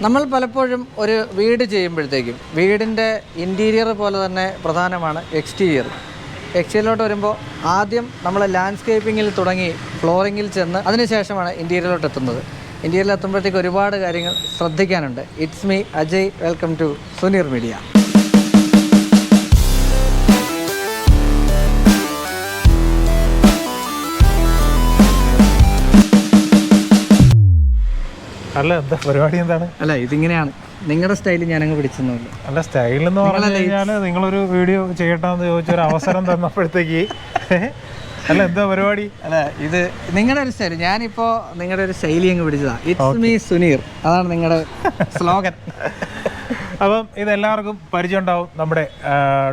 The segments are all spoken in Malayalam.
നമ്മൾ പലപ്പോഴും ഒരു വീട് ചെയ്യുമ്പോഴത്തേക്കും വീടിൻ്റെ ഇൻറ്റീരിയർ പോലെ തന്നെ പ്രധാനമാണ് എക്സ്റ്റീരിയർ. എക്സ്റ്റീരിയറിലോട്ട് വരുമ്പോൾ ആദ്യം നമ്മൾ ലാൻഡ്സ്കേപ്പിങ്ങിൽ തുടങ്ങി ഫ്ലോറിങ്ങിൽ ചെന്ന് അതിനുശേഷമാണ് ഇൻറ്റീരിയറിലോട്ട് എത്തുന്നത്. ഇൻറ്റീരിയറിൽ എത്തുമ്പോഴത്തേക്ക് ഒരുപാട് കാര്യങ്ങൾ ശ്രദ്ധിക്കാനുണ്ട്. It's me Ajay, welcome to Suneer media. അല്ല, എന്താ പരിപാടി? എന്താണ്? അല്ല, ഇതിങ്ങനെയാണ് നിങ്ങളുടെ സ്റ്റൈലിൽ ഞാനങ്ങ് പിടിച്ചെന്നില്ല. അല്ല, സ്റ്റൈൽ എന്ന് പറഞ്ഞു കഴിഞ്ഞാൽ നിങ്ങളൊരു വീഡിയോ ചെയ്യട്ടെന്ന് ചോദിച്ചൊരു അവസരം തന്നപ്പോഴത്തേക്ക് അല്ല, എന്താ പരിപാടി? അല്ല, ഇത് നിങ്ങളുടെ ഒരു സ്റ്റൈൽ. ഞാനിപ്പോൾ നിങ്ങളുടെ ഒരു ശൈലി അങ്ങ് പിടിച്ചതാണ്. ഇറ്റ്സ് മീ സുനീർ, അതാണ് നിങ്ങളുടെ സ്ലോഗൻ. അപ്പം ഇതെല്ലാവർക്കും പരിചയം ഉണ്ടാവും, നമ്മുടെ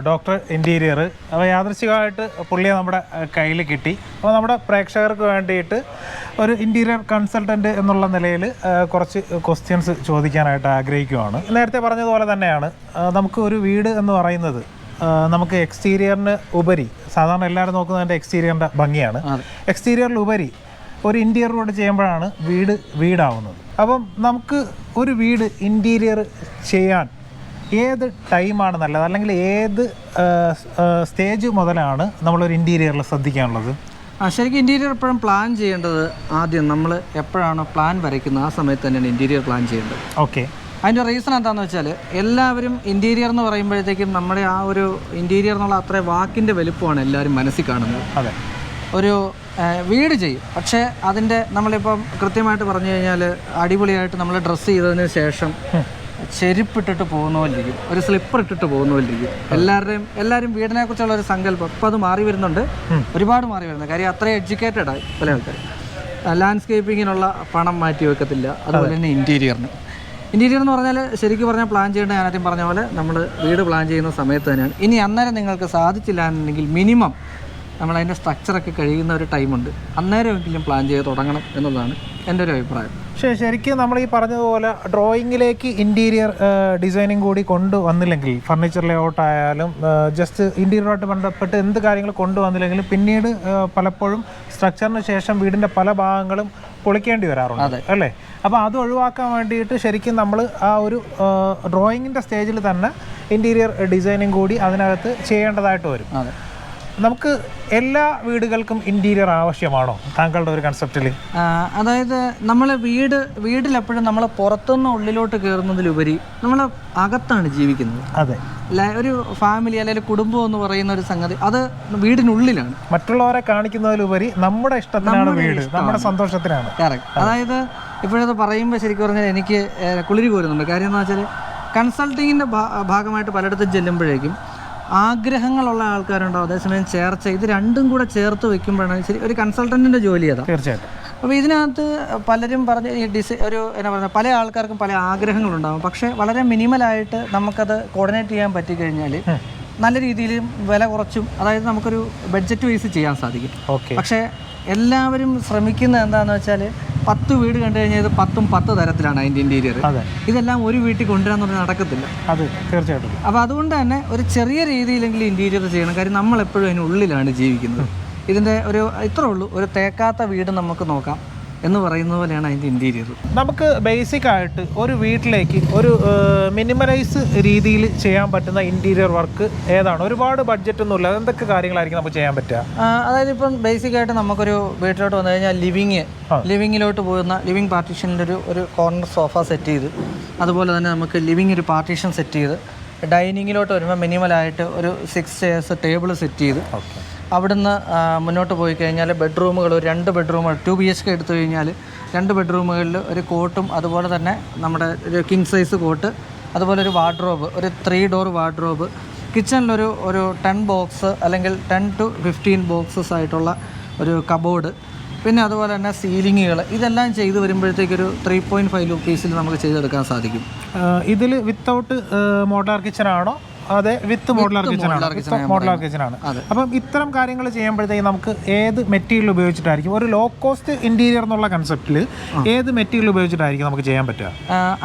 ഡോക്ടർ ഇൻറ്റീരിയർ. അപ്പോൾ യാദൃശ്ചികമായിട്ട് പുള്ളിയെ നമ്മുടെ കയ്യിൽ കിട്ടി. അപ്പോൾ നമ്മുടെ പ്രേക്ഷകർക്ക് വേണ്ടിയിട്ട് ഒരു ഇൻറ്റീരിയർ കൺസൾട്ടൻറ്റ് എന്നുള്ള നിലയിൽ കുറച്ച് ക്വസ്റ്റ്യൻസ് ചോദിക്കാനായിട്ട് ആഗ്രഹിക്കുകയാണ്. നേരത്തെ പറഞ്ഞതുപോലെ തന്നെയാണ്, നമുക്ക് ഒരു വീട് എന്ന് പറയുന്നത് നമുക്ക് എക്സ്റ്റീരിയറിന് ഉപരി, സാധാരണ എല്ലാവരും നോക്കുന്നതിൻ്റെ എക്സ്റ്റീരിയറിൻ്റെ ഭംഗിയാണ്. എക്സ്റ്റീരിയറിലുപരി ഒരു ഇൻറ്റീരിയറോട് ചെയ്യുമ്പോഴാണ് വീടാവുന്നത്. അപ്പം നമുക്ക് ഒരു വീട് ഇൻറ്റീരിയർ ചെയ്യാൻ ഏത് ടൈമാണ് നല്ലത്, അല്ലെങ്കിൽ ഏത് സ്റ്റേജ് മുതലാണ് നമ്മളൊരു ഇൻറ്റീരിയറിൽ ശ്രദ്ധിക്കാനുള്ളത്? ശരിക്കും ഇൻറ്റീരിയർ എപ്പോഴും പ്ലാൻ ചെയ്യേണ്ടത് ആദ്യം നമ്മൾ എപ്പോഴാണ് പ്ലാൻ വരയ്ക്കുന്നത് ആ സമയത്ത് തന്നെയാണ് ഇൻറ്റീരിയർ പ്ലാൻ ചെയ്യേണ്ടത്. ഓക്കെ. അതിൻ്റെ റീസൺ എന്താണെന്ന് വെച്ചാൽ, എല്ലാവരും ഇൻറ്റീരിയർ എന്ന് പറയുമ്പോഴത്തേക്കും നമ്മുടെ ആ ഒരു ഇൻറ്റീരിയർ എന്നുള്ള അത്ര വാക്കിൻ്റെ വലുപ്പമാണ് എല്ലാവരും മനസ്സിൽ കാണുന്നത്. അതെ, ഒരു വീട് ചെയ്യും, പക്ഷേ അതിൻ്റെ നമ്മളിപ്പം കൃത്യമായിട്ട് പറഞ്ഞു കഴിഞ്ഞാൽ അടിപൊളിയായിട്ട് നമ്മൾ ഡ്രസ്സ് ചെയ്തതിന് ശേഷം ചെരുപ്പിട്ടിട്ട് പോകുന്ന പോലിരിക്കും, ഒരു സ്ലിപ്പർ ഇട്ടിട്ട് പോകുന്ന പോലിരിക്കും. എല്ലാവരും വീടിനെ കുറിച്ചുള്ള ഒരു സങ്കല്പം ഇപ്പം അത് മാറി വരുന്നുണ്ട്, ഒരുപാട് മാറി വരുന്നുണ്ട്. കാര്യം അത്രയും എഡ്യൂക്കേറ്റഡായി പല ആൾക്കാർ. ലാൻഡ്സ്കേപ്പിങ്ങിനുള്ള പണം മാറ്റി വെക്കത്തില്ല. അതുപോലെ തന്നെ ഇൻറ്റീരിയർ എന്ന് പറഞ്ഞാൽ ശരിക്കും പറഞ്ഞാൽ പ്ലാൻ ചെയ്യേണ്ടത് ഞാൻ ആദ്യം പറഞ്ഞ പോലെ നമ്മൾ വീട് പ്ലാൻ ചെയ്യുന്ന സമയത്ത് തന്നെയാണ്. ഇനി അന്നേരം നിങ്ങൾക്ക് സാധിച്ചില്ല എന്നുണ്ടെങ്കിൽ മിനിമം നമ്മളതിൻ്റെ സ്ട്രക്ചറൊക്കെ കഴിയുന്ന ഒരു ടൈമുണ്ട്, അന്നേരമെങ്കിലും പ്ലാൻ ചെയ്ത് തുടങ്ങണം എന്നുള്ളതാണ് എൻ്റെ ഒരു അഭിപ്രായം. പക്ഷേ ശരിക്കും നമ്മൾ ഈ പറഞ്ഞതുപോലെ ഡ്രോയിങ്ങിലേക്ക് ഇൻറ്റീരിയർ ഡിസൈനിങ് കൂടി കൊണ്ടുവന്നില്ലെങ്കിൽ, ഫർണിച്ചർ ലേഔട്ട് ആയാലും ജസ്റ്റ് ഇൻറ്റീരിയറുമായിട്ട് ബന്ധപ്പെട്ട് എന്ത് കാര്യങ്ങൾ കൊണ്ടുവന്നില്ലെങ്കിലും പിന്നീട് പലപ്പോഴും സ്ട്രക്ചറിന് ശേഷം വീടിൻ്റെ പല ഭാഗങ്ങളും പൊളിക്കേണ്ടി വരാറുണ്ട്, അല്ലേ? അപ്പോൾ അത് ഒഴിവാക്കാൻ വേണ്ടിയിട്ട് ശരിക്കും നമ്മൾ ആ ഒരു ഡ്രോയിങ്ങിൻ്റെ സ്റ്റേജിൽ തന്നെ ഇൻറ്റീരിയർ ഡിസൈനിങ് കൂടി അതിനകത്ത് ചെയ്യേണ്ടതായിട്ട് വരും. നമുക്ക് എല്ലാ വീടുകൾക്കും ഇൻറ്റീരിയർ ആവശ്യമാണോ താങ്കളുടെ ഒരു കൺസെപ്റ്റിൽ? അതായത് നമ്മൾ വീട്ടിലെപ്പോഴും നമ്മൾ പുറത്തുനിന്ന് ഉള്ളിലോട്ട് കയറുന്നതിലുപരി നമ്മൾ അകത്താണ് ജീവിക്കുന്നത്. അതെ, ഒരു ഫാമിലി അല്ലെങ്കിൽ കുടുംബം എന്ന് പറയുന്ന ഒരു സംഗതി അത് വീടിനുള്ളിലാണ്. മറ്റുള്ളവരെ കാണിക്കുന്നതിലുപരി നമ്മുടെ ഇഷ്ടത്തിനാണ് വീട്, നമ്മുടെ സന്തോഷത്തിനാണ്. കറക്റ്റ്. അതായത് ഇപ്പോഴത് പറയുമ്പോൾ ശരിക്കും പറഞ്ഞാൽ എനിക്ക് കുളിരി കോരുന്നുണ്ട്. കാര്യം എന്ന് വെച്ചാൽ കൺസൾട്ടിങ്ങിൻ്റെ ഭാഗമായിട്ട് പലയിടത്തും ചെല്ലുമ്പോഴേക്കും ആഗ്രഹങ്ങളുള്ള ആൾക്കാരുണ്ടാവും, അതേസമയം ചേർച്ച, ഇത് രണ്ടും കൂടെ ചേർത്ത് വെക്കുമ്പോഴാണ് ശരി ഒരു കൺസൾട്ടൻറ്റിൻ്റെ ജോലി അതാണ്. തീർച്ചയായിട്ടും. അപ്പോൾ ഇതിനകത്ത് പലരും പറഞ്ഞ ഈ എന്നാ പറയുക, പല ആൾക്കാർക്കും പല ആഗ്രഹങ്ങളുണ്ടാകും. പക്ഷേ വളരെ മിനിമലായിട്ട് നമുക്കത് കോർഡിനേറ്റ് ചെയ്യാൻ പറ്റിക്കഴിഞ്ഞാൽ നല്ല രീതിയിൽ വില കുറച്ചും, അതായത് നമുക്കൊരു ബഡ്ജറ്റ് വൈസ് ചെയ്യാൻ സാധിക്കും. പക്ഷേ എല്ലാവരും ശ്രമിക്കുന്നത് എന്താണെന്ന് വെച്ചാൽ 10 വീട് കണ്ടു കഴിഞ്ഞാൽ ഇത് 10 തരത്തിലാണ് അതിൻ്റെ ഇൻറ്റീരിയർ. ഇതെല്ലാം ഒരു വീട്ടിൽ കൊണ്ടുവരാന്ന് പറഞ്ഞാൽ നടക്കത്തില്ല. അത് തീർച്ചയായിട്ടും. അപ്പോൾ അതുകൊണ്ട് തന്നെ ഒരു ചെറിയ രീതിയിലെങ്കിലും ഇൻറ്റീരിയർ ചെയ്യണം. കാര്യം നമ്മളെപ്പോഴും അതിനുള്ളിലാണ് ജീവിക്കുന്നത്. ഇതിൻ്റെ ഇത്രേ ഉള്ളൂ, ഒരു തേക്കാത്ത വീട് നമുക്ക് നോക്കാം എന്ന് പറയുന്ന പോലെയാണ് അതിൻ്റെ ഇൻറ്റീരിയർ. നമുക്ക് ബേസിക് ആയിട്ട് ഒരു വീട്ടിലേക്ക് ഒരു മിനിമലൈസ് രീതിയിൽ ചെയ്യാൻ പറ്റുന്ന ഇൻറ്റീരിയർ വർക്ക് ഏതാണ്? ഒരുപാട് ബഡ്ജറ്റ് ഒന്നുമില്ല, എന്തൊക്കെ കാര്യങ്ങളായിരിക്കും നമുക്ക് ചെയ്യാൻ പറ്റുക? അതായത് ഇപ്പം ബേസിക്കായിട്ട് നമുക്കൊരു വീട്ടിലോട്ട് വന്നു കഴിഞ്ഞാൽ ലിവിങ്ങിലോട്ട് പോകുന്ന ലിവിങ് പാർട്ടീഷനിലൊരു ഒരു കോർണർ സോഫ സെറ്റ് ചെയ്ത്, അതുപോലെ തന്നെ നമുക്ക് ലിവിങ് ഒരു പാർട്ടീഷൻ സെറ്റ് ചെയ്ത്, ഡൈനിങ്ങിലോട്ട് വരുമ്പോൾ മിനിമലായിട്ട് ഒരു 6 ചെയർസ് ടേബിൾ സെറ്റ് ചെയ്ത്, അവിടുന്ന് മുന്നോട്ട് പോയി കഴിഞ്ഞാൽ ബെഡ്റൂമുകൾ ഒരു 2 ബെഡ്റൂമുകൾ 2 BHK എടുത്തു കഴിഞ്ഞാൽ 2 ബെഡ്റൂമുകളിൽ ഒരു കോട്ടും, അതുപോലെ തന്നെ നമ്മുടെ ഒരു കിങ് സൈസ് കോട്ട്, അതുപോലെ ഒരു വാർഡ്രോബ്, ഒരു 3 ഡോർ വാർഡ്രോബ്, കിച്ചണിലൊരു 10 ബോക്സ് അല്ലെങ്കിൽ 10 to 15 ബോക്സസ് ആയിട്ടുള്ള ഒരു കബോർഡ്, പിന്നെ അതുപോലെ തന്നെ സീലിങ്ങുകൾ, ഇതെല്ലാം ചെയ്ത് വരുമ്പോഴത്തേക്കൊരു 3.5 രൂപീസിൽ നമുക്ക് ചെയ്തെടുക്കാൻ സാധിക്കും. ഇതിൽ വിത്തൗട്ട് മോഡുലാർ കിച്ചൺ ആണോ? അതെ, വിത്ത് മോഡുലാർ കിച്ചൺ ആണ്. അപ്പം ഇത്തരം കാര്യങ്ങൾ ചെയ്യുമ്പോഴത്തേക്ക് നമുക്ക് ഏത് മെറ്റീരിയൽ ഉപയോഗിച്ചിട്ടായിരിക്കും ഒരു ലോ കോസ്റ്റ് ഇൻറ്റീരിയർ എന്നുള്ള കൺസെപ്റ്റിൽ ഏത് മെറ്റീരിയൽ ഉപയോഗിച്ചിട്ടായിരിക്കും നമുക്ക് ചെയ്യാൻ പറ്റുക?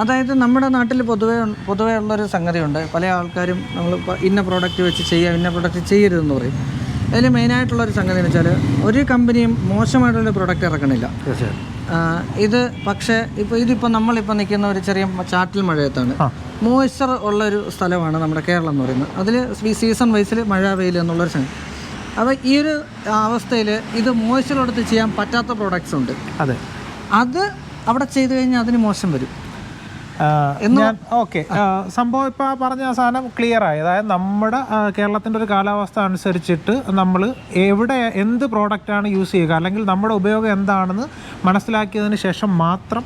അതായത് നമ്മുടെ നാട്ടിൽ പൊതുവേ ഉള്ളൊരു സംഗതിയുണ്ട്, പല ആൾക്കാരും നമ്മൾ ഇന്ന പ്രോഡക്റ്റ് വെച്ച് ചെയ്യാം, ഇന്ന പ്രോഡക്റ്റ് ചെയ്യരുതെന്ന് പറയും. അതിൽ മെയിനായിട്ടുള്ളൊരു സംഗതി എന്ന് വെച്ചാൽ ഒരു കമ്പനിയും മോശമായിട്ടുള്ള പ്രൊഡക്റ്റ് ഇറക്കണില്ല. ഇത് പക്ഷേ ഇതിപ്പോൾ നമ്മളിപ്പോൾ നിൽക്കുന്ന ഒരു ചെറിയ ചാറ്റൽ മഴയത്താണ്. മോയ്സ്ചർ ഉള്ളൊരു സ്ഥലമാണ് നമ്മുടെ കേരളം എന്ന് പറയുന്നത്. അതിൽ സീസൺ വൈസിൽ മഴ വെയിൽ എന്നുള്ളൊരു സംഗതി. അപ്പോൾ ഈ ഒരു അവസ്ഥയിൽ ഇത് മോയ്സ്ചർ എടുത്ത് ചെയ്യാൻ പറ്റാത്ത പ്രോഡക്റ്റ്സ് ഉണ്ട്. അത് അവിടെ ചെയ്ത് കഴിഞ്ഞാൽ അതിന് മോശം വരും. ഓക്കെ, സംഭവം ഇപ്പോൾ പറഞ്ഞ സാധനം ക്ലിയർ ആയി. അതായത് നമ്മുടെ കേരളത്തിൻ്റെ ഒരു കാലാവസ്ഥ അനുസരിച്ചിട്ട് നമ്മൾ എവിടെ എന്ത് പ്രോഡക്റ്റാണ് യൂസ് ചെയ്യുക, അല്ലെങ്കിൽ നമ്മുടെ ഉപയോഗം എന്താണെന്ന് മനസ്സിലാക്കിയതിന് ശേഷം മാത്രം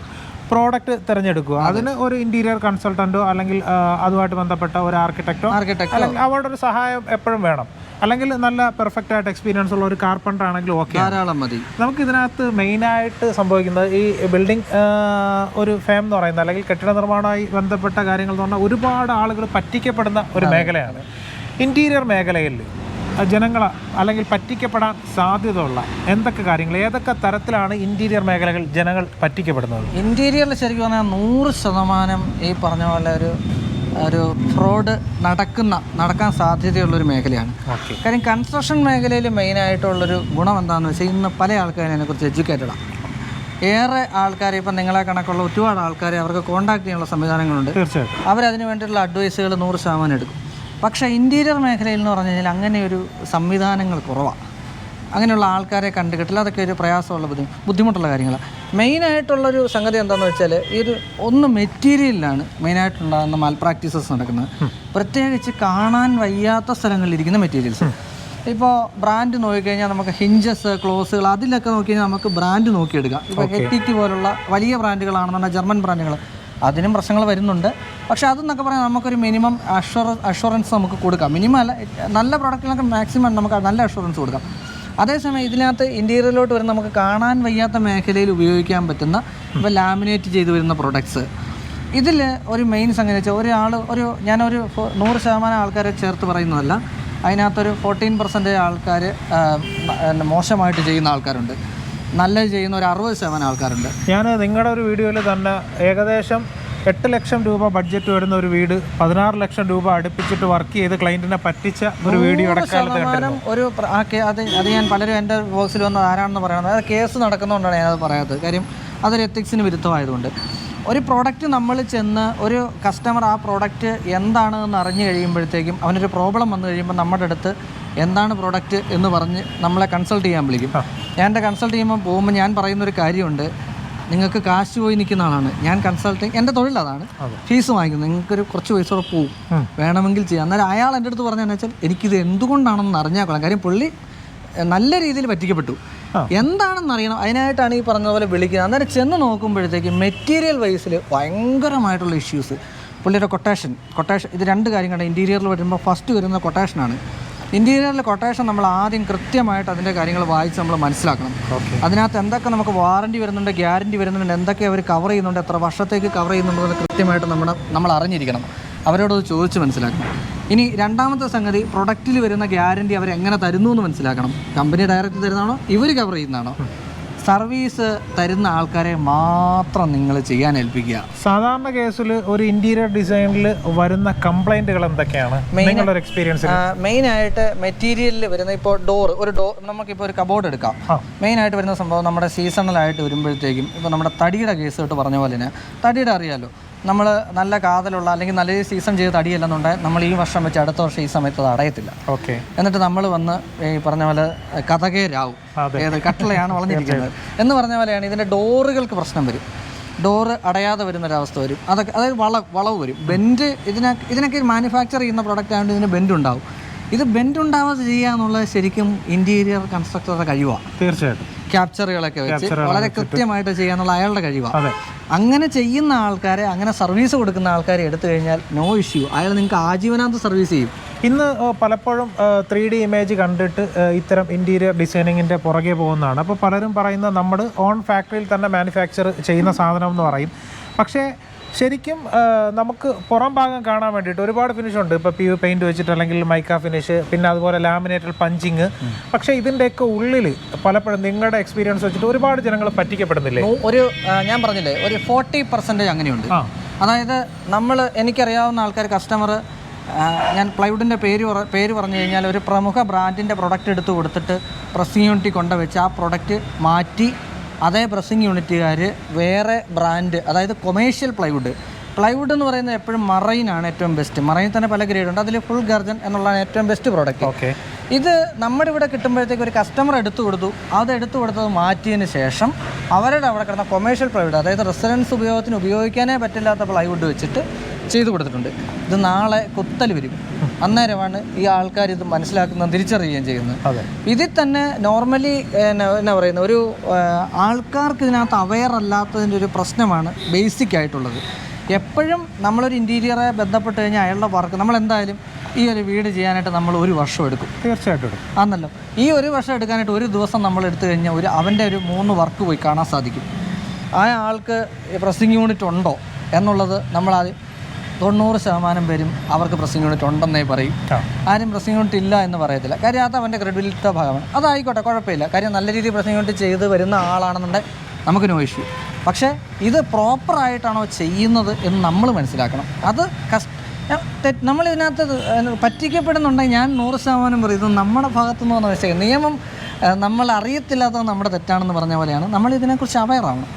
പ്രോഡക്റ്റ് തിരഞ്ഞെടുക്കുക. അതിന് ഒരു ഇൻറ്റീരിയർ കൺസൾട്ടൻറ്റോ അല്ലെങ്കിൽ അതുമായിട്ട് ബന്ധപ്പെട്ട ഒരു ആർക്കിടെക്റ്റോ അല്ലെങ്കിൽ അവരുടെ ഒരു സഹായം എപ്പോഴും വേണം. അല്ലെങ്കിൽ നല്ല പെർഫെക്റ്റ് ആയിട്ട് എക്സ്പീരിയൻസ് ഉള്ള ഒരു കാർപ്പൻ്റർ ആണെങ്കിലും ഓക്കെ, ധാരാളം മതി. നമുക്ക് ഇതിനകത്ത് മെയിനായിട്ട് സംഭവിക്കുന്നത് ഈ ബിൽഡിംഗ് ഒരു ഫേം എന്ന് പറയുന്നത്, അല്ലെങ്കിൽ കെട്ടിട നിർമ്മാണവുമായി ബന്ധപ്പെട്ട കാര്യങ്ങൾ എന്ന് പറഞ്ഞാൽ ഒരുപാട് ആളുകൾ പറ്റിക്കപ്പെടുന്ന ഒരു മേഖലയാണ്. ഇൻറ്റീരിയർ മേഖലയിൽ ജനങ്ങൾ അല്ലെങ്കിൽ പറ്റിക്കപ്പെടാൻ സാധ്യതയുള്ള എന്തൊക്കെ കാര്യങ്ങൾ, ഏതൊക്കെ തരത്തിലാണ് ഇൻറ്റീരിയർ മേഖലകൾ ജനങ്ങൾ പറ്റിക്കപ്പെടുന്നത്? ഇൻറ്റീരിയറിൽ ശരിക്കും പറഞ്ഞാൽ 100% ഈ പറഞ്ഞ പോലെ ഒരു ഫ്രോഡ് നടക്കാൻ സാധ്യതയുള്ളൊരു മേഖലയാണ്. കാര്യം കൺസ്ട്രക്ഷൻ മേഖലയിൽ മെയിനായിട്ടുള്ളൊരു ഗുണം എന്താണെന്ന് വെച്ചാൽ ഇന്ന് പല ആൾക്കാരും അതിനെക്കുറിച്ച് എഡ്യൂക്കേറ്റഡാണ്. ഏറെ ആൾക്കാർ ഇപ്പം നിങ്ങളെ കണക്കുള്ള ഒരുപാട് ആൾക്കാരെ അവർക്ക് കോൺടാക്ട് ചെയ്യാനുള്ള സംവിധാനങ്ങളുണ്ട്. തീർച്ചയായിട്ടും അവരതിന് വേണ്ടിയിട്ടുള്ള അഡ്വൈസുകൾ 100% എടുക്കും. പക്ഷേ ഇൻറ്റീരിയർ മേഖലയിൽ എന്ന് പറഞ്ഞു കഴിഞ്ഞാൽ അങ്ങനെ ഒരു സംവിധാനങ്ങൾ കുറവാണ്. അങ്ങനെയുള്ള ആൾക്കാരെ കണ്ടുകിട്ടില്ല. അതൊക്കെ ഒരു പ്രയാസമുള്ള ബുദ്ധിമുട്ടുള്ള കാര്യങ്ങളാണ്. മെയിനായിട്ടുള്ളൊരു സംഗതി എന്താണെന്ന് വെച്ചാൽ ഒന്ന് മെറ്റീരിയലിലാണ് മെയിനായിട്ടുണ്ടാകുന്ന മാൽ പ്രാക്ടീസസ് നടക്കുന്നത്. പ്രത്യേകിച്ച് കാണാൻ വയ്യാത്ത സ്ഥലങ്ങളിലിരിക്കുന്ന മെറ്റീരിയൽസ്. ഇപ്പോൾ ബ്രാൻഡ് നോക്കിക്കഴിഞ്ഞാൽ നമുക്ക് ഹിഞ്ചസ്, ക്ലോസുകൾ, അതിലൊക്കെ നോക്കിക്കഴിഞ്ഞാൽ നമുക്ക് ബ്രാൻഡ് നോക്കിയെടുക്കാം. ഇപ്പോൾ HTT പോലുള്ള വലിയ ബ്രാൻഡുകളാണെന്നുണ്ടെങ്കിൽ ജർമ്മൻ ബ്രാൻഡുകൾ, അതിനും പ്രശ്നങ്ങൾ വരുന്നുണ്ട്. പക്ഷേ അതെന്നൊക്കെ പറഞ്ഞാൽ നമുക്കൊരു മിനിമം അഷ്വറൻസ് നമുക്ക് കൊടുക്കാം. മിനിമം അല്ല, നല്ല പ്രോഡക്റ്റിനൊക്കെ മാക്സിമം നമുക്ക് നല്ല അഷ്വറൻസ് കൊടുക്കാം. അതേസമയം ഇതിനകത്ത് ഇൻറ്റീരിയറിലോട്ട് വരുന്ന നമുക്ക് കാണാൻ വയ്യാത്ത മേഖലയിൽ ഉപയോഗിക്കാൻ പറ്റുന്ന ഇപ്പോൾ ലാമിനേറ്റ് ചെയ്ത് വരുന്ന പ്രൊഡക്ട്സ്, ഇതിൽ ഒരു മെയിൻ സംഗതി വെച്ചാൽ ഞാനൊരു 100% ആൾക്കാരെ ചേർത്ത് പറയുന്നതല്ല. അതിനകത്തൊരു 14% ആൾക്കാർ മോശമായിട്ട് ചെയ്യുന്ന ആൾക്കാരുണ്ട്. നല്ലത് ചെയ്യുന്ന ഒരു 60% ആൾക്കാരുണ്ട്. ഞാൻ നിങ്ങളുടെ ഒരു വീഡിയോയിൽ തന്നെ ഏകദേശം 8 ലക്ഷം രൂപ ബഡ്ജറ്റ് വരുന്ന ഒരു വീട് 16 ലക്ഷം രൂപ അടുപ്പിച്ചിട്ട് വർക്ക് ചെയ്ത് ക്ലയൻറ്റിനെ പറ്റിച്ച ഒരു വീഡിയോ അത് ഞാൻ പലരും എൻ്റെ ബോക്സിൽ വന്നത് ആരാണെന്ന് പറയുന്നത്. അത് കേസ് നടക്കുന്നതുകൊണ്ടാണ് ഞാനത് പറയാത്തത്. കാര്യം അതൊരു എത്തിക്സിന് വിരുദ്ധമായതുകൊണ്ട്. ഒരു പ്രോഡക്റ്റ് നമ്മൾ ചെന്ന് ഒരു കസ്റ്റമർ ആ പ്രോഡക്റ്റ് എന്താണെന്ന് അറിഞ്ഞു കഴിയുമ്പോഴത്തേക്കും അവനൊരു പ്രോബ്ലം വന്നു കഴിയുമ്പോൾ നമ്മുടെ അടുത്ത് എന്താണ് പ്രോഡക്റ്റ് എന്ന് പറഞ്ഞ് നമ്മളെ കൺസൾട്ട് ചെയ്യാൻ വിളിക്കും. ഞാൻ എൻ്റെ കൺസൾട്ട് ചെയ്യുമ്പോൾ പോകുമ്പോൾ ഞാൻ പറയുന്നൊരു കാര്യമുണ്ട്, നിങ്ങൾക്ക് കാശ് പോയി നിൽക്കുന്ന ആളാണ് ഞാൻ. കൺസൾട്ടിങ് എൻ്റെ തൊഴിൽ അതാണ്. ഫീസ് വാങ്ങിക്കുന്നത്, നിങ്ങൾക്കൊരു കുറച്ച് പൈസ കൂടെ പോവും, വേണമെങ്കിൽ ചെയ്യാം. അന്നേരം അയാൾ എൻ്റെ അടുത്ത് പറഞ്ഞതെന്ന് വെച്ചാൽ എനിക്കിത് എന്തുകൊണ്ടാണെന്ന് അറിഞ്ഞാൽ കൊള്ളാം. കാര്യം പുള്ളി നല്ല രീതിയിൽ പറ്റിക്കപ്പെട്ടു, എന്താണെന്ന് അറിയണം. അതിനായിട്ടാണ് ഈ പറഞ്ഞതുപോലെ വിളിക്കുന്നത്. അന്നേരം ചെന്ന് നോക്കുമ്പോഴത്തേക്ക് മെറ്റീരിയൽ വൈസിൽ ഭയങ്കരമായിട്ടുള്ള ഇഷ്യൂസ്. പുള്ളിയുടെ കൊട്ടേഷൻ ഇത് 2 കാര്യങ്ങളുണ്ട്. ഇൻറ്റീരിയറിൽ വരുമ്പോൾ ഫസ്റ്റ് വരുന്ന കൊട്ടേഷനാണ്. ഇൻറ്റീരിയറിലെ കൊട്ടേഷൻ നമ്മൾ ആദ്യം കൃത്യമായിട്ട് അതിൻ്റെ കാര്യങ്ങൾ വായിച്ച് നമ്മൾ മനസ്സിലാക്കണം. അതിനകത്ത് എന്തൊക്കെ നമുക്ക് വാറണ്ടി വരുന്നുണ്ട്, ഗ്യാരണ്ടി വരുന്നുണ്ട്, എന്തൊക്കെ അവർ കവർ ചെയ്യുന്നുണ്ട്, എത്ര വർഷത്തേക്ക് കവർ ചെയ്യുന്നുണ്ടെന്ന് കൃത്യമായിട്ട് നമ്മൾ അറിഞ്ഞിരിക്കണം. അവരോട് ചോദിച്ച് മനസ്സിലാക്കണം. ഇനി രണ്ടാമത്തെ സംഗതി, പ്രൊഡക്റ്റിൽ വരുന്ന ഗ്യാരണ്ടി അവരെങ്ങനെ തരുന്നു എന്ന് മനസ്സിലാക്കണം. കമ്പനി ഡയറക്റ്റ് തരുന്നതാണോ, ഇവർ കവർ ചെയ്യുന്നതാണോ? സർവീസ് തരുന്ന ആൾക്കാരെ മാത്രം നിങ്ങൾ ചെയ്യാൻ ഏൽപ്പിക്കുക. സാധാരണ കേസിൽ ഒരു ഇന്റീരിയർ ഡിസൈനിൽ വരുന്ന കംപ്ലൈന്റുകൾ എന്തൊക്കെയാണ് നിങ്ങളുടെ എക്സ്പീരിയൻസിൽ? മെയിനായിട്ട് മെറ്റീരിയലിൽ വരുന്ന ഇപ്പോൾ നമുക്കിപ്പോൾ ഒരു കബോർഡ് എടുക്കാം. മെയിനായിട്ട് വരുന്ന സംഭവം നമ്മുടെ സീസണലായിട്ട് വരുമ്പോഴത്തേക്കും ഇപ്പോൾ നമ്മുടെ തടിയുടെ കേസ് തൊട്ട് പറഞ്ഞ പോലെ തന്നെ, തടിയുടെ അറിയാമല്ലോ, നമ്മൾ നല്ല കാതലുള്ള അല്ലെങ്കിൽ നല്ല സീസൺ ചെയ്ത് തടിയല്ലെന്നുണ്ടെങ്കിൽ നമ്മൾ ഈ വർഷം വെച്ച് അടുത്ത വർഷം ഈ സമയത്ത് അത് അടയത്തില്ല. എന്നിട്ട് നമ്മൾ വന്ന് ഈ പറഞ്ഞ പോലെ കഥകേരാവും, ഏത് കട്ടിളയാണ് വളഞ്ഞിരിക്കുന്നത് എന്ന് പറഞ്ഞ പോലെയാണ്. ഇതിൻ്റെ ഡോറുകൾക്ക് പ്രശ്നം വരും, ഡോറ് അടയാതെ വരുന്നൊരവസ്ഥ വരും. അതായത് വളവ് വരും, ബെൻഡ്. ഇതിനൊക്കെ മാനുഫാക്ചർ ചെയ്യുന്ന പ്രോഡക്റ്റ് ആയതുകൊണ്ട് ഇതിന് ബെൻഡ് ഉണ്ടാവും. ഇത് ബെൻഡ് ഉണ്ടാവാതെ ചെയ്യുക എന്നുള്ളത് ശരിക്കും ഇൻറ്റീരിയർ കൺസ്ട്രക്ടറുടെ കഴിവാണ്. തീർച്ചയായിട്ടും ക്യാപ്ചറുകളൊക്കെ വെച്ച് വളരെ കൃത്യമായിട്ട് ചെയ്യാന്നുള്ള അയാളുടെ കഴിവാണ്. അങ്ങനെ ചെയ്യുന്ന ആൾക്കാരെ, അങ്ങനെ സർവീസ് കൊടുക്കുന്ന ആൾക്കാരെ എടുത്തു കഴിഞ്ഞാൽ നോ ഇഷ്യൂ. അയാൾ നിങ്ങൾക്ക് ആജീവനാന്ത സർവീസ് ചെയ്യും. ഇന്ന് പലപ്പോഴും 3D ഇമേജ് കണ്ടിട്ട് ഇത്തരം ഇൻറ്റീരിയർ ഡിസൈനിങ്ങിൻ്റെ പുറകെ പോകുന്നതാണ്. അപ്പോൾ പലരും പറയുന്നത് നമ്മൾ ഓൺ ഫാക്ടറിയിൽ തന്നെ മാനുഫാക്ചർ ചെയ്യുന്ന സാധനം എന്ന് പറയും. പക്ഷേ ശരിക്കും നമുക്ക് പുറം ഭാഗം കാണാൻ വേണ്ടിയിട്ട് ഒരുപാട് ഫിനിഷ് ഉണ്ട്. ഇപ്പോൾ PU പെയിൻറ്റ് വെച്ചിട്ട് അല്ലെങ്കിൽ മൈക്ക ഫിനിഷ്, പിന്നെ അതുപോലെ ലാമിനേറ്റഡ് പഞ്ചിങ്. പക്ഷേ ഇതിൻ്റെയൊക്കെ ഉള്ളിൽ പലപ്പോഴും നിങ്ങളുടെ എക്സ്പീരിയൻസ് വെച്ചിട്ട് ഒരുപാട് ജനങ്ങൾ പറ്റിക്കപ്പെടുന്നില്ലേ? ഞാൻ പറഞ്ഞില്ലേ, ഒരു 40% അങ്ങനെയുണ്ട്. അതായത് എനിക്കറിയാവുന്ന ആൾക്കാർ, കസ്റ്റമർ ഞാൻ പ്ലൈവുഡിൻ്റെ പേര് പറഞ്ഞു കഴിഞ്ഞാൽ ഒരു പ്രമുഖ ബ്രാൻഡിൻ്റെ പ്രൊഡക്റ്റ് എടുത്ത് കൊടുത്തിട്ട് പ്രസ്സിങ് യൂണിറ്റ് കൊണ്ടുവച്ച് ആ പ്രൊഡക്റ്റ് മാറ്റി അതേ പ്രസ്സിങ് യൂണിറ്റുകാർ വേറെ ബ്രാൻഡ്, അതായത് കൊമേഴ്ഷ്യൽ പ്ലൈവുഡ് എന്ന് പറയുന്നത് എപ്പോഴും മറൈനാണ് ഏറ്റവും ബെസ്റ്റ്. മറൈൻ തന്നെ പല ഗ്രേഡ് ഉണ്ട്, അതിൽ ഫുൾ ഗർജൻ എന്നുള്ളതാണ് ഏറ്റവും ബെസ്റ്റ് പ്രോഡക്റ്റ്. ഇത് നമ്മുടെ ഇവിടെ കിട്ടുമ്പോഴത്തേക്ക് ഒരു കസ്റ്റമർ എടുത്തു കൊടുത്തത് മാറ്റിയതിന് ശേഷം അവരുടെ അവിടെ കിടന്ന കൊമേഴ്ഷ്യൽ പ്ലൈവുഡ്, അതായത് റെസിഡൻസ് ഉപയോഗത്തിന് ഉപയോഗിക്കാനേ പറ്റില്ലാത്ത പ്ലൈവുഡ് വെച്ചിട്ട് ചെയ്തു കൊടുത്തിട്ടുണ്ട്. ഇത് നാളെ കുത്തൽ വരും, അന്നേരമാണ് ഈ ആൾക്കാർ ഇത് മനസ്സിലാക്കുന്നത്, തിരിച്ചറിയുകയും ചെയ്യുന്നത്. ഇതിൽ തന്നെ നോർമലി എന്നാ പറയുന്നത്, ഒരു ആൾക്കാർക്ക് ഇതിനകത്ത് അവെയർ അല്ലാത്തതിൻ്റെ ഒരു പ്രശ്നമാണ് ബേസിക് ആയിട്ടുള്ളത്. എപ്പോഴും നമ്മളൊരു ഇൻറ്റീരിയറെ ബന്ധപ്പെട്ട് കഴിഞ്ഞാൽ അയാളുടെ വർക്ക് നമ്മളെന്തായാലും ഈ ഒരു വീട് ചെയ്യാനായിട്ട് നമ്മൾ 1 വർഷം എടുക്കും, തീർച്ചയായിട്ടും എടുക്കും. ആണല്ലോ, ഈ 1 വർഷം എടുക്കാനായിട്ട് ഒരു ദിവസം നമ്മൾ എടുത്തു കഴിഞ്ഞാൽ അവൻ്റെ ഒരു 3 വർക്ക് പോയി കാണാൻ സാധിക്കും. ആ ആൾക്ക് പ്രസ്സിങ് യൂണിറ്റ് ഉണ്ടോ എന്നുള്ളത് നമ്മൾ 90% പേരും അവർക്ക് പ്രസ്സിങ് യൂണിറ്റ് ഉണ്ടെന്നേ പറയും. ആരും പ്രസ്സിങ് യൂണിറ്റ് ഇല്ല എന്ന് പറയത്തില്ല. കാര്യം അത് അവൻ്റെ ക്രെഡിബിലിറ്റിയുടെ ഭാഗമാണ്. അതായിക്കോട്ടെ, കുഴപ്പമില്ല. കാര്യം നല്ല രീതിയിൽ പ്രസ്സിങ് യൂണിറ്റ് ചെയ്ത് വരുന്ന ആളാണെന്നുണ്ടെങ്കിൽ നമുക്ക് നോ ഇഷ്യൂ. പക്ഷേ ഇത് പ്രോപ്പറായിട്ടാണോ ചെയ്യുന്നത് എന്ന് നമ്മൾ മനസ്സിലാക്കണം. അത് നമ്മളിതിനകത്ത് പറ്റിക്കപ്പെടുന്നുണ്ടെങ്കിൽ ഞാൻ 100% പറയും ഇത് നമ്മുടെ ഭാഗത്തുനിന്ന് വന്ന വിഷയം. നിയമം നമ്മൾ അറിയത്തില്ലാത്തത് നമ്മുടെ തെറ്റാണെന്ന് പറഞ്ഞ പോലെയാണ്. നമ്മൾ ഇതിനെക്കുറിച്ച് അവെയറാവണം.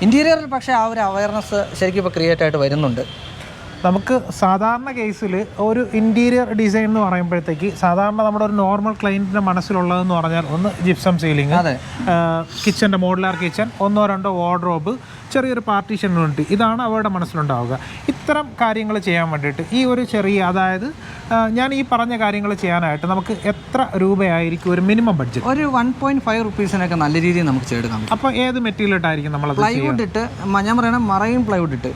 ഇൻറ്റീരിയറിൽ പക്ഷേ ആ ഒരു അവയർനെസ് ശരിക്കും ഇപ്പോൾ ക്രിയേറ്റ് ആയിട്ട് വരുന്നുണ്ട്. നമുക്ക് സാധാരണ കേസിൽ ഒരു ഇൻറ്റീരിയർ ഡിസൈൻ എന്ന് പറയുമ്പോഴത്തേക്ക് സാധാരണ നമ്മുടെ ഒരു നോർമൽ ക്ലയൻറ്റിൻ്റെ മനസ്സിലുള്ളതെന്ന് പറഞ്ഞാൽ ഒന്ന് ജിപ്സം സീലിംഗ്, കിച്ചൻ്റെ മോഡുലാർ കിച്ചൺ, 1-2 വാർഡ്രോബ്, ചെറിയൊരു പാർട്ടീഷൻ യൂണിറ്റ്, ഇതാണ് അവരുടെ മനസ്സിലുണ്ടാവുക. ഇത്തരം കാര്യങ്ങൾ ചെയ്യാൻ വേണ്ടിയിട്ട് ഈ ഒരു ചെറിയ, അതായത് ഞാൻ ഈ പറഞ്ഞ കാര്യങ്ങൾ ചെയ്യാനായിട്ട് നമുക്ക് എത്ര രൂപയായിരിക്കും ഒരു മിനിമം ബഡ്ജറ്റ്? ഒരു 1.5 റുപ്പീസിനൊക്കെ നല്ല രീതിയിൽ നമുക്ക് ചെയ്തെടുക്കാം. അപ്പോൾ ഏത് മെറ്റീരിയൽ ഇട്ടായിരിക്കും നമ്മളത്? പ്ലൈവുഡ് ഇട്ട്, ഞാൻ പറയണത് മറൈൻ പ്ലൈവുഡ് ഇട്ട്.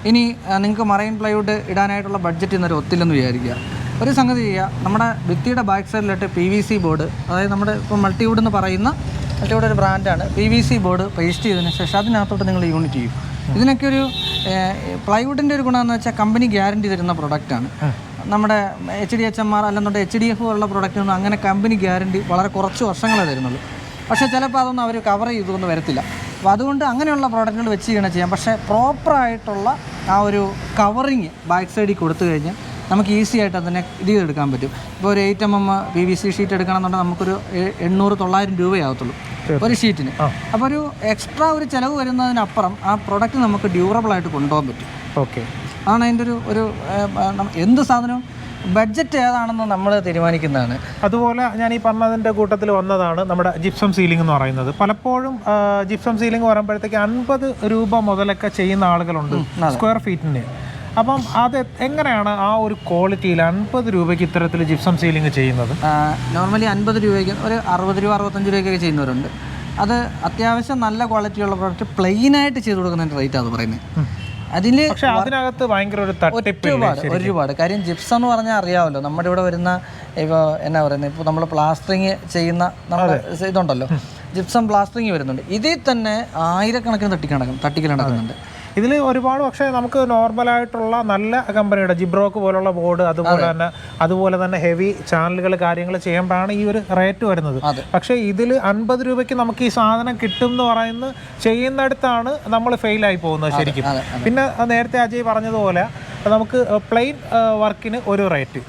ഇനി നിങ്ങൾക്ക് മറൈൻ പ്ലൈവുഡ് ഇടാനായിട്ടുള്ള ബഡ്ജറ്റ് ഇന്നൊരു ഒത്തില്ലെന്ന് വിചാരിക്കുക. ഒരു സംഗതി ചെയ്യുക, നമ്മുടെ ഭിത്തിയുടെ ബാക്ക് സൈഡിലിട്ട് PVC ബോർഡ്, അതായത് നമ്മുടെ ഇപ്പോൾ മൾട്ടിവുഡ് എന്ന് പറയുന്ന മൾട്ടിവുഡ് ഒരു ബ്രാൻഡാണ്, PVC ബോർഡ് പേസ്റ്റ് ചെയ്തതിന് ശേഷം അതിനകത്തോട്ട് നിങ്ങൾ യൂണിറ്റ് ചെയ്യും. ഇതിനൊക്കെ ഒരു പ്ലൈവുഡിൻ്റെ ഒരു ഗുണമെന്ന് വെച്ചാൽ കമ്പനി ഗ്യാരണ്ടി തരുന്ന പ്രൊഡക്റ്റാണ്. നമ്മുടെ HDHMR അല്ലെന്നുണ്ടെങ്കിൽ HDF പോലുള്ള പ്രൊഡക്റ്റൊന്നും അങ്ങനെ കമ്പനി ഗ്യാരണ്ടി വളരെ കുറച്ച് വർഷങ്ങളെ തരുന്നുള്ളൂ. പക്ഷേ ചിലപ്പോൾ അതൊന്നും അവർ കവർ ചെയ്തൊന്നും വരത്തില്ല. അപ്പോൾ അതുകൊണ്ട് അങ്ങനെയുള്ള പ്രോഡക്റ്റുകൾ വെച്ച് ചെയ്യാം. പക്ഷേ പ്രോപ്പറായിട്ടുള്ള ആ ഒരു കവറിങ് ബാക്ക് സൈഡിൽ കൊടുത്തു കഴിഞ്ഞാൽ നമുക്ക് ഈസി ആയിട്ട് അതിനെ ഇത് ചെയ്തെടുക്കാൻ പറ്റും. ഇപ്പോൾ ഒരു 8mm PVC ഷീറ്റ് എടുക്കണമെന്നുണ്ടെങ്കിൽ നമുക്കൊരു 800-900 രൂപയാകത്തുള്ളൂ ഒരു ഷീറ്റിന്. അപ്പോൾ ഒരു എക്സ്ട്രാ ഒരു ചിലവ് വരുന്നതിനപ്പുറം ആ പ്രൊഡക്റ്റ് നമുക്ക് ഡ്യൂറബിളായിട്ട് കൊണ്ടുപോകാൻ പറ്റും. അതാണ് അതിൻ്റെ ഒരു എന്ത് സാധനവും ബഡ്ജറ്റ് ഏതാണെന്ന് നമ്മൾ തീരുമാനിക്കുന്നതാണ്. അതുപോലെ ഞാൻ ഈ പറഞ്ഞതിൻ്റെ കൂട്ടത്തിൽ വന്നതാണ് നമ്മുടെ ജിപ്സം സീലിംഗ് എന്ന് പറയുന്നത്. പലപ്പോഴും ജിപ്സം സീലിംഗ് പറയുമ്പോഴത്തേക്ക് 50 രൂപ മുതലൊക്കെ ചെയ്യുന്ന ആളുകളുണ്ട് സ്ക്വയർ ഫീറ്റിന്. അപ്പം അത് എങ്ങനെയാണ് ആ ഒരു ക്വാളിറ്റിയിൽ 50 രൂപയ്ക്ക് ഇത്തരത്തിൽ ജിപ്സം സീലിംഗ് ചെയ്യുന്നത്? നോർമലി 50 രൂപയ്ക്ക് ഒരു 60 രൂപ 65 രൂപയ്ക്കൊക്കെ ചെയ്യുന്നവരുണ്ട്. അത് അത്യാവശ്യം നല്ല ക്വാളിറ്റിയുള്ള പ്രോഡക്റ്റ് പ്ലെയിനായിട്ട് ചെയ്ത് കൊടുക്കുന്നതിൻ്റെ റേറ്റ് അത് പറയുന്നത്. അതിൽ പക്ഷേ അതിനകത്ത് ഭയങ്കര ഒരുപാട് കാര്യം. ജിപ്സം എന്ന് പറഞ്ഞാൽ അറിയാമല്ലോ, നമ്മുടെ ഇവിടെ വരുന്ന ഇപ്പോൾ എന്നാ പറയുന്നത്, ഇപ്പോൾ നമ്മൾ പ്ലാസ്റ്ററിങ് ചെയ്യുന്ന നമ്മുടെ ഇതുണ്ടല്ലോ, ജിപ്സം പ്ലാസ്റ്ററിങ് വരുന്നുണ്ട്. ഇതിൽ തന്നെ 1000കണക്കിന് തട്ടിക്കൽ നടക്കുന്നുണ്ട്. ഇതിൽ ഒരുപാട്, പക്ഷേ നമുക്ക് നോർമലായിട്ടുള്ള നല്ല കമ്പനിയുടെ ജിബ്രോക്ക് പോലുള്ള ബോർഡ്, അതുപോലെ തന്നെ ഹെവി ചാനലുകൾ കാര്യങ്ങൾ ചെയ്യുമ്പോഴാണ് ഈ ഒരു റേറ്റ് വരുന്നത്. പക്ഷേ ഇതിൽ 50 രൂപയ്ക്ക് നമുക്ക് ഈ സാധനം കിട്ടും എന്ന് പറയുന്നത് ചെയ്യുന്നിടത്താണ് നമ്മൾ ഫെയിലായി പോകുന്നത് ശരിക്കും. പിന്നെ നേരത്തെ അജയ് പറഞ്ഞതുപോലെ നമുക്ക് പ്ലെയിൻ വർക്കിന് ഒരു റേറ്റ്,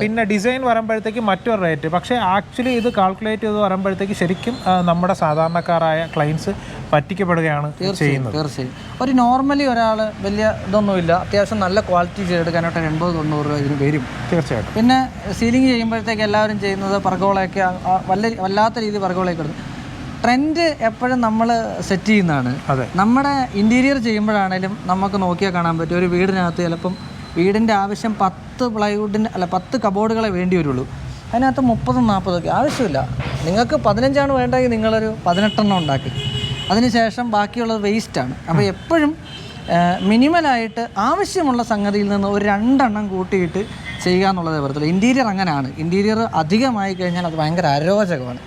പിന്നെ ഡിസൈൻ വരുമ്പോഴത്തേക്ക് മറ്റൊരു റേറ്റ്. പക്ഷേ ആക്ച്വലി ഇത് കാൽക്കുലേറ്റ് ചെയ്ത് വരുമ്പോഴത്തേക്ക് ശരിക്കും നമ്മുടെ സാധാരണക്കാരായ ക്ലയൻസ് പറ്റിക്കപ്പെടുകയാണ് ചെയ്യുന്നത്. തീർച്ചയായും ഒരു നോർമലി ഒരാൾ വലിയ ഇതൊന്നുമില്ല, അത്യാവശ്യം നല്ല ക്വാളിറ്റി ചെയ്തെടുക്കാനായിട്ട് 80-90 രൂപ ഇതിന് വരും തീർച്ചയായിട്ടും. പിന്നെ സീലിംഗ് ചെയ്യുമ്പോഴത്തേക്ക് എല്ലാവരും ചെയ്യുന്നത് പർഗോളയൊക്കെ വല്ലാത്ത രീതിയിൽ പർഗോളയൊക്കെ എടുക്കും. ട്രെൻഡ് എപ്പോഴും നമ്മൾ സെറ്റ് ചെയ്യുന്നതാണ്. നമ്മുടെ ഇൻറ്റീരിയർ ചെയ്യുമ്പോഴാണേലും നമുക്ക് നോക്കിയാൽ കാണാൻ പറ്റും, ഒരു വീടിനകത്ത് ചിലപ്പം വീടിൻ്റെ ആവശ്യം 10 കബോർഡുകളെ വേണ്ടി വരുള്ളൂ. അതിനകത്ത് 30-40 ആവശ്യമില്ല. നിങ്ങൾക്ക് 15 വേണ്ടെങ്കിൽ നിങ്ങളൊരു 18 ഉണ്ടാക്കി, അതിനുശേഷം ബാക്കിയുള്ളത് വേസ്റ്റാണ്. അപ്പോൾ എപ്പോഴും മിനിമലായിട്ട് ആവശ്യമുള്ള സംഗതിയിൽ നിന്ന് ഒരു 2 കൂട്ടിയിട്ട് ചെയ്യുക എന്നുള്ളതേ പറ്റത്തുള്ളൂ. ഇൻറ്റീരിയർ അങ്ങനെയാണ്. ഇൻറ്റീരിയർ അധികമായി കഴിഞ്ഞാൽ അത് ഭയങ്കര അരോചകമാണ്.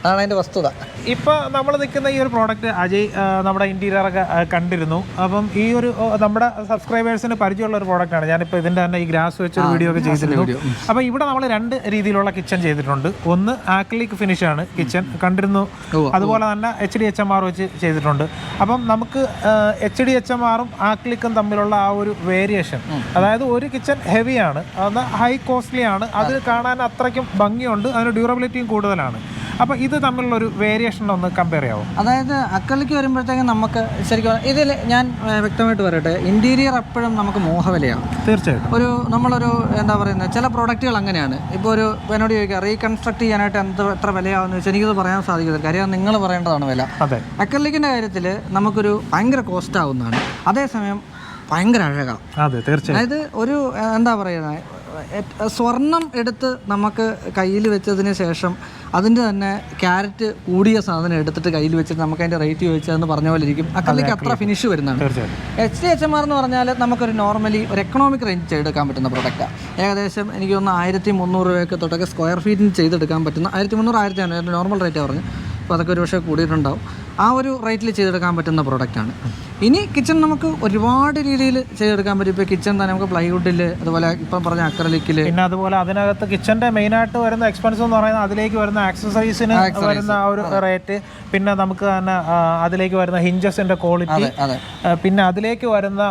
അതാണ് അതിൻ്റെ വസ്തുത. ഇപ്പോൾ നമ്മൾ നിൽക്കുന്ന ഈ ഒരു പ്രോഡക്റ്റ് അജയ് നമ്മുടെ ഇൻറ്റീരിയറൊക്കെ കണ്ടിരുന്നു. അപ്പം ഈ ഒരു നമ്മുടെ സബ്സ്ക്രൈബേഴ്സിന് പരിചയമുള്ള ഒരു പ്രോഡക്റ്റാണ്. ഞാനിപ്പോൾ ഇതിൻ്റെ തന്നെ ഈ ഗ്രാസ് വെച്ചൊരു വീഡിയോ ഒക്കെ ചെയ്തിരുന്നു. അപ്പോൾ ഇവിടെ നമ്മൾ 2 രീതിയിലുള്ള കിച്ചൺ ചെയ്തിട്ടുണ്ട്. ഒന്ന് ആക്രിലിക് ഫിനിഷാണ് കിച്ചൺ കണ്ടിരുന്നു, അതുപോലെ തന്നെ HDHMR വെച്ച് ചെയ്തിട്ടുണ്ട്. അപ്പം നമുക്ക് HDHMRും ആക്രിലിക്കും തമ്മിലുള്ള ആ ഒരു വേരിയേഷൻ, അതായത് ഒരു കിച്ചൺ ഹെവിയാണ്, അത് ഹൈ കോസ്റ്റ്ലി ആണ്, അത് കാണാൻ അത്രയ്ക്കും ഭംഗിയുണ്ട്, അതിന് ഡ്യൂറബിലിറ്റിയും കൂടുതലാണ്. അപ്പോൾ ഇത് തമ്മിലുള്ളൊരു വേരിയേഷൻ ഒന്ന് കമ്പയർ ചെയ്യാമോ? അതായത് അക്രലിക്ക് വരുമ്പോഴത്തേക്കും നമുക്ക് ശരിക്കും ഇതിൽ ഞാൻ വ്യക്തമായിട്ട് പറയട്ടെ, ഇൻറ്റീരിയർ എപ്പോഴും നമുക്ക് മോഹവിലയാണ്. തീർച്ചയായിട്ടും. നമ്മളൊരു എന്താ പറയുന്നത്, ചില പ്രോഡക്റ്റുകൾ അങ്ങനെയാണ്. ഇപ്പോൾ ഒരു എന്നോട് ചോദിക്കുക റീകൺസ്ട്രക്ട് ചെയ്യാനായിട്ട് എത്ര വിലയാവുമെന്ന് വെച്ചാൽ എനിക്കത് പറയാൻ സാധിക്കില്ല. കാര്യം നിങ്ങൾ പറയേണ്ടതാണ് വില. അക്രലിക്കിൻ്റെ കാര്യത്തിൽ നമുക്കൊരു ഭയങ്കര കോസ്റ്റ് ആവുന്നതാണ്, അതേസമയം ഭയങ്കര അഴകാണ്. അതെ, തീർച്ചയായും. അതായത് ഒരു എന്താ പറയുന്നത്, സ്വർണം എടുത്ത് നമുക്ക് കയ്യിൽ വെച്ചതിന് ശേഷം അതിൻ്റെ തന്നെ ക്യാരറ്റ് കൂടിയ സാധനം എടുത്തിട്ട് കയ്യിൽ വെച്ചിട്ട് നമുക്ക് അതിൻ്റെ റേറ്റ് ചോദിച്ചതെന്ന് പറഞ്ഞ പോലെ ഇരിക്കും. അക്രലിക്ക് അത്ര ഫിനിഷ് വരുന്നതാണ്. HDHMR എന്ന് പറഞ്ഞാൽ നമുക്കൊരു നോർമലി ഒരു എക്കണോമിക് റേഞ്ച് ചെയ്തെടുക്കാൻ പറ്റുന്ന പ്രൊഡക്റ്റാണ്. ഏകദേശം എനിക്ക് തോന്നുന്നു 1300 രൂപയൊക്കെ തൊട്ടൊക്കെ സ്ക്വയർ ഫീറ്റിന് ചെയ്തെടുക്കാൻ പറ്റുന്ന 1300 1500 നോർമൽ റേറ്റ് പറഞ്ഞു. അപ്പോൾ അതൊക്കെ ഒരു പക്ഷേ കൂടിയിട്ടുണ്ടാവും. ആ ഒരു റേറ്റിൽ ചെയ്തെടുക്കാൻ പറ്റുന്ന പ്രൊഡക്റ്റാണ്. ഇനി കിച്ചൺ നമുക്ക് ഒരുപാട് രീതിയിൽ ചെയ്തെടുക്കാൻ പറ്റും. ഇപ്പോൾ കിച്ചൺ തന്നെ നമുക്ക് പ്ലൈവുഡിൽ, അതുപോലെ ഇപ്പം പറഞ്ഞ അക്രലിക്കിൽ, പിന്നെ അതുപോലെ അതിനകത്ത് കിച്ചൻ്റെ മെയിനായിട്ട് വരുന്ന എക്സ്പെൻസ് എന്ന് പറയുന്നത് അതിലേക്ക് വരുന്ന ആക്സസറീസിന് വരുന്ന ആ ഒരു റേറ്റ്, പിന്നെ നമുക്ക് തന്നെ അതിലേക്ക് വരുന്ന ഹിഞ്ചസിൻ്റെ ക്വാളിറ്റി, പിന്നെ അതിലേക്ക് വരുന്ന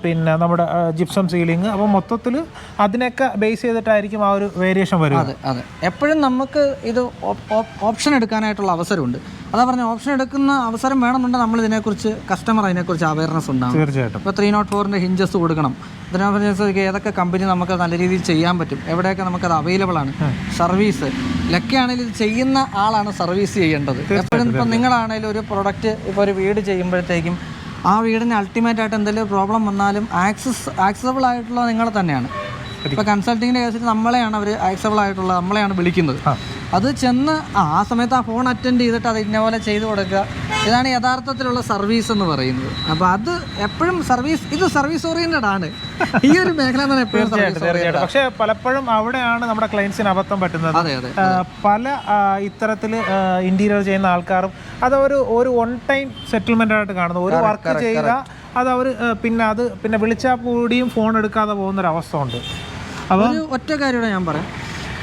പിന്നെ നമ്മുടെ ജിപ്സം സീലിംഗ്. അപ്പോൾ മൊത്തത്തിൽ അതിനൊക്കെ ബേസ് ചെയ്തിട്ടായിരിക്കും ആ ഒരു വേരിയേഷൻ വരും. അതെ, എപ്പോഴും നമുക്ക് ഇത് ഓപ്ഷൻ എടുക്കാനായിട്ടുള്ള അവസരമുണ്ട്. അതാ പറഞ്ഞ ഓപ്ഷൻ എടുക്കുന്ന അവസരം വേണമെന്നുണ്ടെങ്കിൽ നമ്മൾ ഇതിനെക്കുറിച്ച് കസ്റ്റമർ അതിനെക്കുറിച്ച് അവയർനെസ് ഉണ്ടാകും. തീർച്ചയായിട്ടും. ഇപ്പോൾ 304ൻ്റെ ഹിഞ്ചസ് കൊടുക്കണം. ഇതിനനുസരിച്ച് ഏതൊക്കെ കമ്പനി നമുക്ക് നല്ല രീതിയിൽ ചെയ്യാൻ പറ്റും, എവിടെയൊക്കെ നമുക്കത് അവൈലബിൾ ആണ്. സർവീസ് ലൊക്കെയാണെങ്കിൽ ഇത് ചെയ്യുന്ന ആളാണ് സർവീസ് ചെയ്യേണ്ടത്. എപ്പോഴും ഇപ്പം നിങ്ങളാണെങ്കിലും ഒരു പ്രൊഡക്റ്റ് ഇപ്പോൾ ഒരു വീട് ചെയ്യുമ്പോഴത്തേക്കും ആ വീടിന് അൾട്ടിമേറ്റ് ആയിട്ട് എന്തെങ്കിലും പ്രോബ്ലം വന്നാലും ആക്സസബിൾ ആയിട്ടുള്ള നിങ്ങൾ തന്നെയാണ്. ഇപ്പോൾ കൺസൾട്ടിങ്ങിൻ്റെ കേസിൽ നമ്മളെയാണ് അവർ ആക്സസബിൾ ആയിട്ടുള്ള നമ്മളെയാണ് വിളിക്കുന്നത്. അത് ചെന്ന് ആ സമയത്ത് ആ ഫോൺ അറ്റൻഡ് ചെയ്തിട്ട് അത് ഇന്നപോലെ ചെയ്തു കൊടുക്കുക, ഇതാണ് യഥാർത്ഥത്തിലുള്ള സർവീസ് എന്ന് പറയുന്നത്. അപ്പോൾ അത് എപ്പോഴും സർവീസ് ഓറിയന്റഡ് ആണ് ഈ ഒരു മേഖല. പക്ഷേ പലപ്പോഴും അവിടെയാണ് നമ്മുടെ ക്ലയൻസിന് അബദ്ധം പറ്റുന്നത്. പല ഇത്തരത്തിൽ ഇന്റീരിയർ ചെയ്യുന്ന ആൾക്കാരും അത് ഒരു ഓൺ ടൈം സെറ്റിൽമെന്റ് ആയിട്ട് കാണുന്നു. ഒരു വർക്ക് ചെയ്യുക, അത് അവർ പിന്നെ വിളിച്ചാൽ കൂടിയും ഫോൺ എടുക്കാതെ പോകുന്നൊരവസ്ഥ ഉണ്ട്. അപ്പോൾ ഒറ്റ കാര്യം ഞാൻ പറയാം,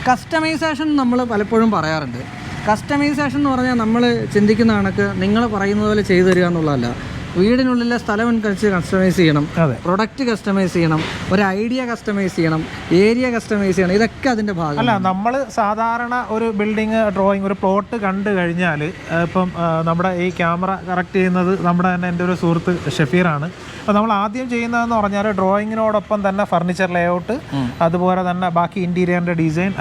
കസ്റ്റമൈസേഷൻ നമ്മൾ പലപ്പോഴും പറയാറുണ്ട്. കസ്റ്റമൈസേഷൻ എന്ന് പറഞ്ഞാൽ നമ്മൾ ചിന്തിക്കുന്ന കണക്ക് നിങ്ങൾ പറയുന്നത് പോലെ ചെയ്തു തരിക എന്നുള്ളതല്ല. വീടിനുള്ളിലെ സ്ഥലം അനുസരിച്ച് കസ്റ്റമൈസ് ചെയ്യണം, പ്രൊഡക്റ്റ് കസ്റ്റമൈസ് ചെയ്യണം, ഒരു ഐഡിയ കസ്റ്റമൈസ് ചെയ്യണം, ഏരിയ കസ്റ്റമൈസ് ചെയ്യണം. ഇതൊക്കെ അതിൻ്റെ ഭാഗം അല്ല. നമ്മൾ സാധാരണ ഒരു ബിൽഡിങ് ഡ്രോയിങ്, ഒരു പ്ലോട്ട് കണ്ടു കഴിഞ്ഞാൽ ഇപ്പം നമ്മുടെ ഈ ക്യാമറ കറക്റ്റ് ചെയ്യുന്നത് നമ്മുടെ തന്നെ എൻ്റെ ഒരു സുഹൃത്ത് ഷഫീറാണ്. അപ്പോൾ നമ്മൾ ആദ്യം ചെയ്യുന്നതെന്ന് പറഞ്ഞാൽ ഡ്രോയിങ്ങിനോടൊപ്പം തന്നെ ഫർണിച്ചർ ലേഔട്ട്, അതുപോലെ തന്നെ ബാക്കി ഇൻറ്റീരിയറിൻ്റെ ഡിസൈൻ,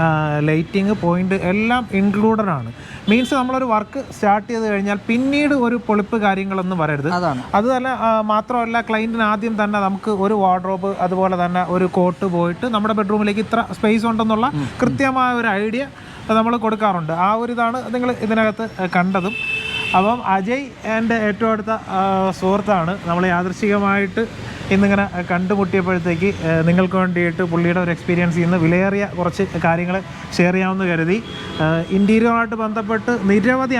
ലൈറ്റിങ്, പോയിന്റ് എല്ലാം ഇൻക്ലൂഡഡ് ആണ്. മീൻസ് നമ്മളൊരു വർക്ക് സ്റ്റാർട്ട് ചെയ്ത് കഴിഞ്ഞാൽ പിന്നീട് ഒരു പൊളിപ്പ് കാര്യങ്ങളൊന്നും വരരുത്. അത് തന്നെ മാത്രമല്ല, ക്ലയൻറ്റിന് ആദ്യം തന്നെ നമുക്ക് ഒരു വാർഡ്രോബ്, അതുപോലെ തന്നെ ഒരു കോട്ട് പോയിട്ട് നമ്മുടെ ബെഡ്റൂമിലേക്ക് ഇത്ര സ്പേസ് ഉണ്ടെന്നുള്ള കൃത്യമായ ഒരു ഐഡിയ നമ്മൾ കൊടുക്കാറുണ്ട്. ആ ഒരു ഇതാണ് നിങ്ങൾ ഇതിനകത്ത് കണ്ടതും. അപ്പം അജയ് എൻ്റെ ഏറ്റവും അടുത്ത സുഹൃത്താണ്. നമ്മൾ യാദൃശ്ചികമായിട്ട് ഇന്നിങ്ങനെ കണ്ടുമുട്ടിയപ്പോഴത്തേക്ക് നിങ്ങൾക്ക് വേണ്ടിയിട്ട് പുള്ളിയുടെ ഒരു എക്സ്പീരിയൻസിൽ നിന്ന് വിലയേറിയ കുറച്ച് കാര്യങ്ങൾ ഷെയർ ചെയ്യാമെന്ന് കരുതി. ഇൻറ്റീരിയറുമായിട്ട് ബന്ധപ്പെട്ട്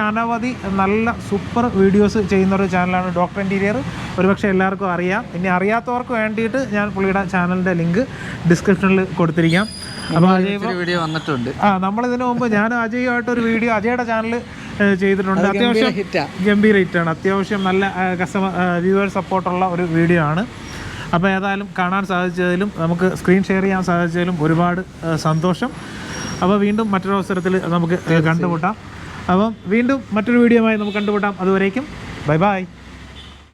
അനവധി നല്ല സൂപ്പർ വീഡിയോസ് ചെയ്യുന്നൊരു ചാനലാണ് ഡോക്ടർ ഇൻറ്റീരിയർ. ഒരുപക്ഷെ എല്ലാവർക്കും അറിയാം. ഇനി അറിയാത്തവർക്ക് വേണ്ടിയിട്ട് ഞാൻ പുള്ളിയുടെ ചാനലിൻ്റെ ലിങ്ക് ഡിസ്ക്രിപ്ഷനിൽ കൊടുത്തിരിക്കാം. അപ്പോൾ അജയ് വീഡിയോ വന്നിട്ടുണ്ട്. നമ്മളിതിനു മുമ്പ് ഞാൻ അജയുമായിട്ടൊരു വീഡിയോ അജയുടെ ചാനൽ ചെയ്തിട്ടുണ്ട്. അത്യാവശ്യം ഗംഭീര ഹിറ്റാണ്. അത്യാവശ്യം നല്ല കസ്റ്റമർ വ്യൂവർ സപ്പോർട്ടുള്ള ഒരു വീഡിയോ ആണ്. അപ്പോൾ ഏതായാലും കാണാൻ സാധിച്ചതിലും നമുക്ക് സ്ക്രീൻ ഷെയർ ചെയ്യാൻ സാധിച്ചതിലും ഒരുപാട് സന്തോഷം. അപ്പോൾ വീണ്ടും മറ്റൊരു അവസരത്തിൽ നമുക്ക് കണ്ടുമുട്ടാം. അപ്പം വീണ്ടും മറ്റൊരു വീഡിയോയുമായി നമുക്ക് കണ്ടുമുട്ടാം. അതുവരേക്കും ബൈ ബൈ.